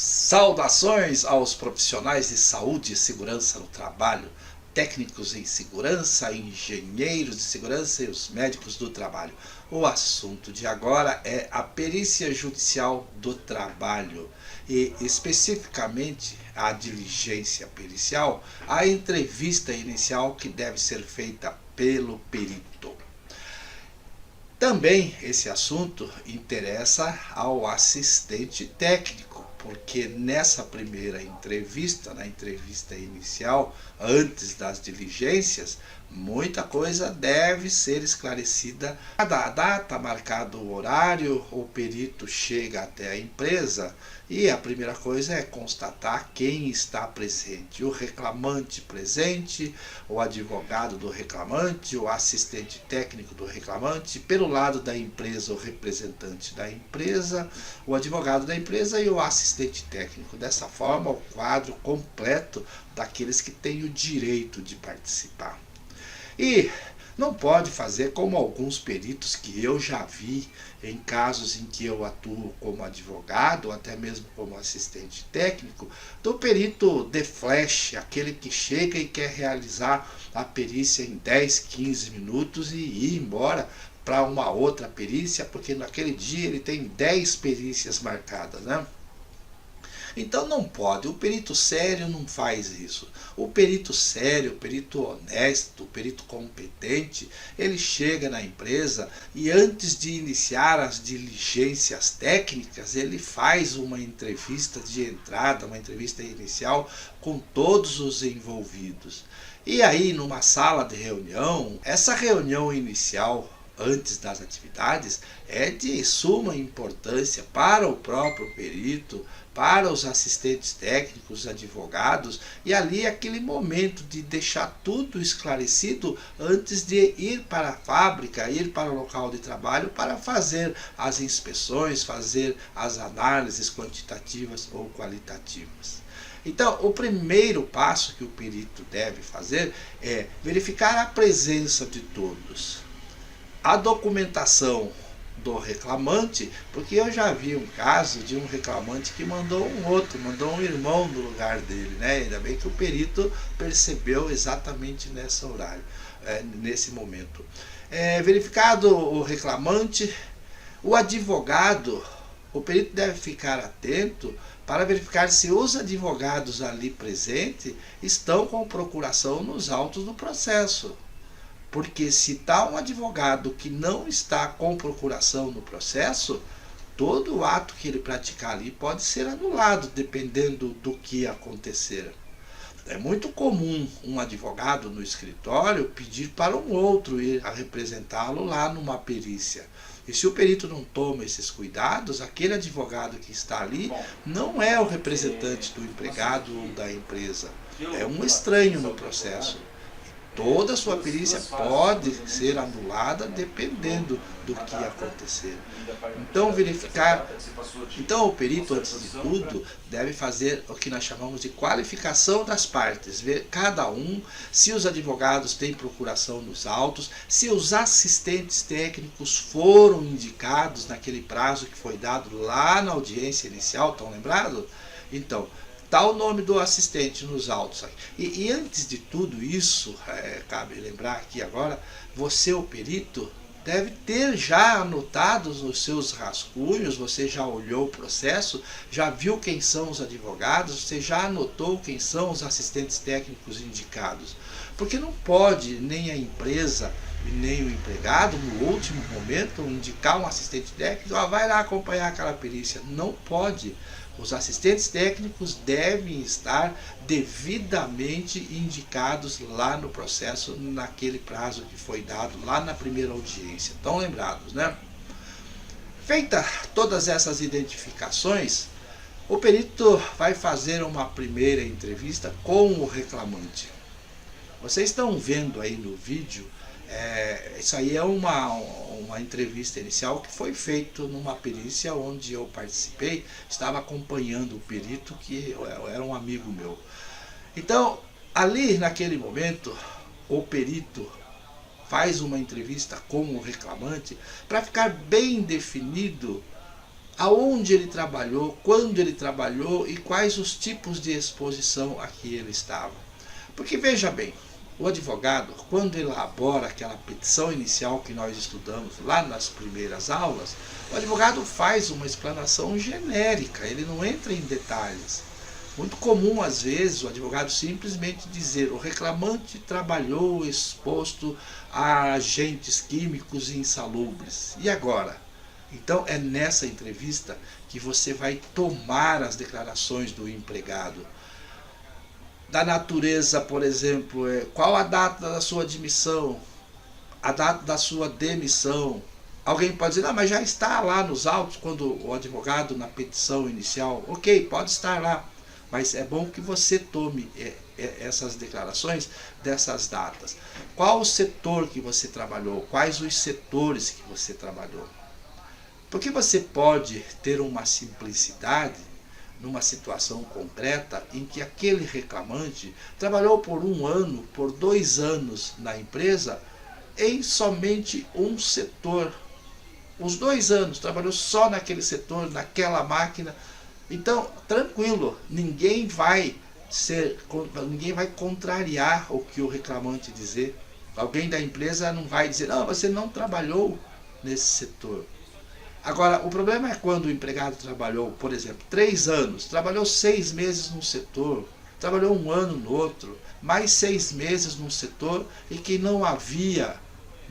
Saudações aos profissionais de saúde e segurança no trabalho, técnicos em segurança, engenheiros de segurança e os médicos do trabalho. O assunto de agora é a perícia judicial do trabalho e especificamente a diligência pericial, a entrevista inicial que deve ser feita pelo perito. Também esse assunto interessa ao assistente técnico, porque nessa primeira entrevista, na entrevista inicial, antes das diligências, muita coisa deve ser esclarecida. Cada data, marcado o horário, o perito chega até a empresa e a primeira coisa é constatar quem está presente. O reclamante presente, o advogado do reclamante, o assistente técnico do reclamante, pelo lado da empresa, o representante da empresa, o advogado da empresa e o assistente técnico. Dessa forma, o quadro completo daqueles que têm o direito de participar. E não pode fazer como alguns peritos que eu já vi em casos em que eu atuo como advogado, ou até mesmo como assistente técnico, do perito de flash, aquele que chega e quer realizar a perícia em 10, 15 minutos e ir embora para uma outra perícia, porque naquele dia ele tem 10 perícias marcadas, né? Então não pode, o perito sério não faz isso. O perito sério, o perito honesto, o perito competente, ele chega na empresa e antes de iniciar as diligências técnicas, ele faz uma entrevista de entrada, uma entrevista inicial com todos os envolvidos. E aí numa sala de reunião, essa reunião inicial, antes das atividades, é de suma importância para o próprio perito, para os assistentes técnicos, advogados, e ali aquele momento de deixar tudo esclarecido antes de ir para a fábrica, ir para o local de trabalho para fazer as inspeções, fazer as análises quantitativas ou qualitativas. Então, o primeiro passo que o perito deve fazer é verificar a presença de todos. A documentação do reclamante, porque eu já vi um caso de um reclamante que mandou um outro, mandou um irmão no lugar dele, né? Ainda bem que o perito percebeu exatamente nesse momento. Verificado o reclamante, o advogado, o perito deve ficar atento para verificar se os advogados ali presentes estão com procuração nos autos do processo. Porque se está um advogado que não está com procuração no processo, todo o ato que ele praticar ali pode ser anulado, dependendo do que acontecer. É muito comum um advogado no escritório pedir para um outro ir a representá-lo lá numa perícia. E se o perito não toma esses cuidados, aquele advogado que está ali não é o representante do empregado ou da empresa. É um estranho no processo. Toda a sua perícia pode ser anulada dependendo do que acontecer. Então o perito, antes de tudo, deve fazer o que nós chamamos de qualificação das partes, ver cada um, se os advogados têm procuração nos autos, se os assistentes técnicos foram indicados naquele prazo que foi dado lá na audiência inicial, estão lembrados? Então, está o nome do assistente nos autos. E antes de tudo isso, cabe lembrar aqui agora, você, o perito, deve ter já anotado nos seus rascunhos, você já olhou o processo, já viu quem são os advogados, você já anotou quem são os assistentes técnicos indicados. Porque não pode nem a empresa e nem o empregado, no último momento, indicar um assistente técnico, vai lá acompanhar aquela perícia. Não pode. Os assistentes técnicos devem estar devidamente indicados lá no processo, naquele prazo que foi dado lá na primeira audiência. Estão lembrados, né? Feita todas essas identificações, o perito vai fazer uma primeira entrevista com o reclamante. Vocês estão vendo aí no vídeo, isso aí é uma entrevista inicial que foi feita numa perícia onde eu participei, estava acompanhando o perito, que era um amigo meu. Então, ali naquele momento, o perito faz uma entrevista com o reclamante para ficar bem definido aonde ele trabalhou, quando ele trabalhou e quais os tipos de exposição a que ele estava. Porque veja bem, o advogado, quando elabora aquela petição inicial que nós estudamos lá nas primeiras aulas, o advogado faz uma explanação genérica, ele não entra em detalhes. Muito comum, às vezes, o advogado simplesmente dizer: o reclamante trabalhou exposto a agentes químicos insalubres. E agora? Então é nessa entrevista que você vai tomar as declarações do empregado. Da natureza, por exemplo, qual a data da sua admissão, a data da sua demissão. Alguém pode dizer: não, mas já está lá nos autos, quando o advogado na petição inicial. Ok, pode estar lá, mas é bom que você tome essas declarações dessas datas. Qual o setor que você trabalhou? Quais os setores que você trabalhou? Porque você pode ter uma simplicidade numa situação concreta em que aquele reclamante trabalhou por 1 ano, por 2 anos na empresa em somente um setor. Os 2 anos trabalhou só naquele setor, naquela máquina. Então, tranquilo, ninguém vai contrariar o que o reclamante dizer. Alguém da empresa não vai dizer: não, você não trabalhou nesse setor. Agora, o problema é quando o empregado trabalhou, por exemplo, 3 anos, trabalhou 6 meses num setor, trabalhou 1 ano no outro, mais 6 meses num setor e que não havia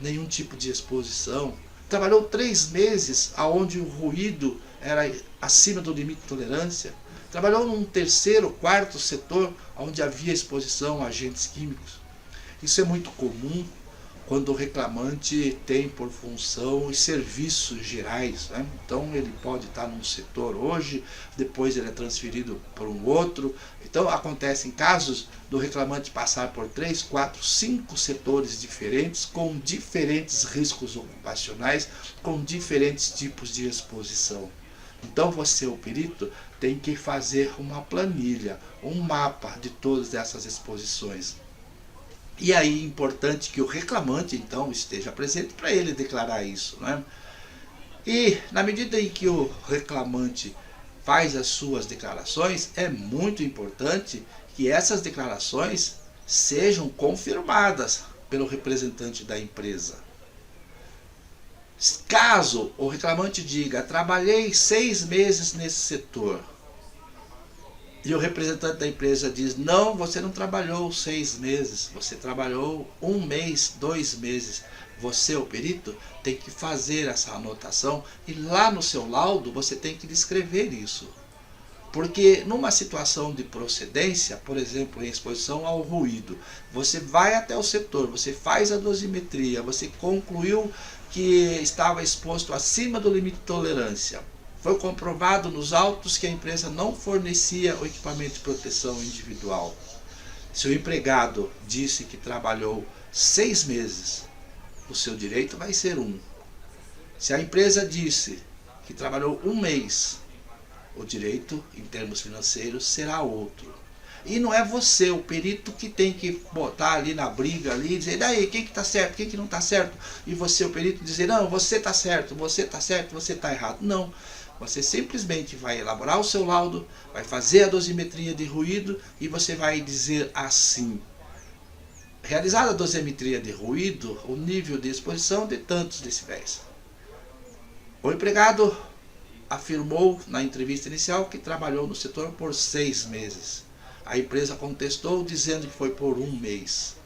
nenhum tipo de exposição. Trabalhou 3 meses onde o ruído era acima do limite de tolerância. Trabalhou num 3º, 4º setor onde havia exposição a agentes químicos. Isso é muito comum quando o reclamante tem por função os serviços gerais, né? Então ele pode estar num setor hoje, depois ele é transferido para um outro. Então acontecem casos do reclamante passar por 3, 4, 5 setores diferentes, com diferentes riscos ocupacionais, com diferentes tipos de exposição. Então você, o perito, tem que fazer uma planilha, um mapa de todas essas exposições. E aí é importante que o reclamante, então, esteja presente para ele declarar isso, né? E na medida em que o reclamante faz as suas declarações, é muito importante que essas declarações sejam confirmadas pelo representante da empresa. Caso o reclamante diga: trabalhei 6 meses nesse setor, e o representante da empresa diz: não, você não trabalhou 6 meses, você trabalhou 1 mês, 2 meses. Você, o perito, tem que fazer essa anotação e lá no seu laudo você tem que descrever isso. Porque numa situação de procedência, por exemplo, em exposição ao ruído, você vai até o setor, você faz a dosimetria, você concluiu que estava exposto acima do limite de tolerância. Foi comprovado nos autos que a empresa não fornecia o equipamento de proteção individual. Se o empregado disse que trabalhou 6 meses, o seu direito vai ser 1. Se a empresa disse que trabalhou 1 mês, o direito, em termos financeiros, será outro. E não é você, o perito, que tem que botar ali na briga, ali, dizer: e daí, quem que está certo, quem que não está certo? E você, o perito, dizer: não, você está certo, você está certo, você está errado. Não. Você simplesmente vai elaborar o seu laudo, vai fazer a dosimetria de ruído e você vai dizer assim: realizada a dosimetria de ruído, o nível de exposição de tantos decibéis. O empregado afirmou na entrevista inicial que trabalhou no setor por 6 meses. A empresa contestou dizendo que foi por 1 mês.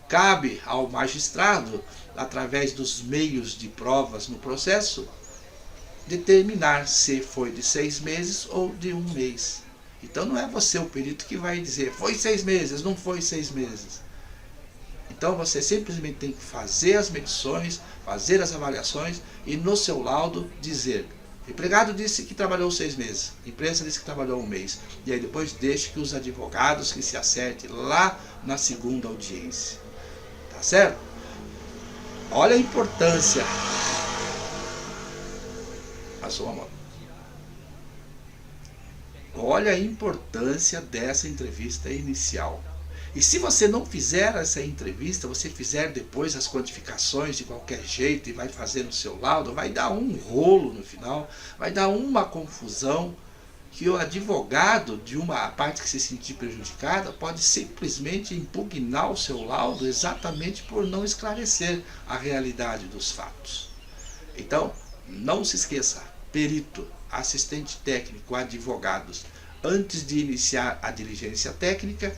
Cabe ao magistrado, através dos meios de provas no processo, determinar se foi de 6 meses ou de 1 mês. Então não é você, o perito, que vai dizer: foi 6 meses, não foi 6 meses. Então você simplesmente tem que fazer as medições, fazer as avaliações e no seu laudo dizer: o empregado disse que trabalhou 6 meses, a empresa disse que trabalhou 1 mês. E aí depois deixe que os advogados que se acertem lá na segunda audiência. Tá certo? Olha a importância. Passou a mão. Olha a importância dessa entrevista inicial. E se você não fizer essa entrevista, você fizer depois as quantificações de qualquer jeito e vai fazer no seu laudo, vai dar um rolo no final, vai dar uma confusão, que o advogado de uma parte que se sentir prejudicada pode simplesmente impugnar o seu laudo exatamente por não esclarecer a realidade dos fatos. Então, não se esqueça, perito, assistente técnico, advogados, antes de iniciar a diligência técnica,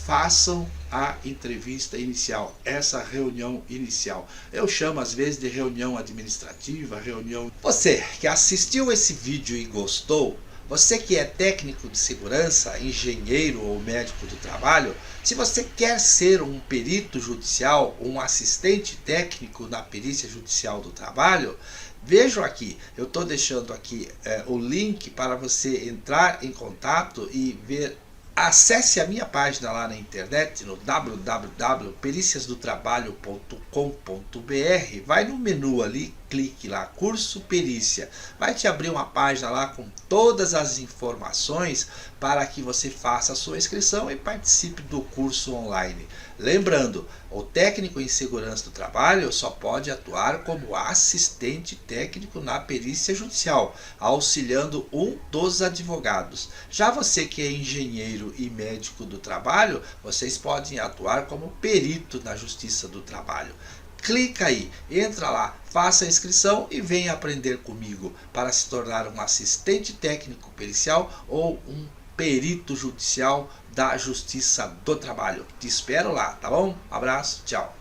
façam a entrevista inicial, essa reunião inicial. Eu chamo às vezes de reunião administrativa, reunião... Você que assistiu esse vídeo e gostou, você que é técnico de segurança, engenheiro ou médico do trabalho, se você quer ser um perito judicial, um assistente técnico na perícia judicial do trabalho, vejam aqui, eu estou deixando aqui o link para você entrar em contato e ver. Acesse a minha página lá na internet, no www.periciasdotrabalho.com.br, vai no menu ali, clique lá, curso perícia, vai te abrir uma página lá com todas as informações para que você faça a sua inscrição e participe do curso online. Lembrando, o técnico em segurança do trabalho só pode atuar como assistente técnico na perícia judicial, auxiliando um dos advogados. Já você que é engenheiro e médico do trabalho, vocês podem atuar como perito na Justiça do Trabalho. Clica aí, entra lá, faça a inscrição e venha aprender comigo para se tornar um assistente técnico pericial ou um perito judicial da Justiça do Trabalho. Te espero lá, tá bom? Abraço, tchau.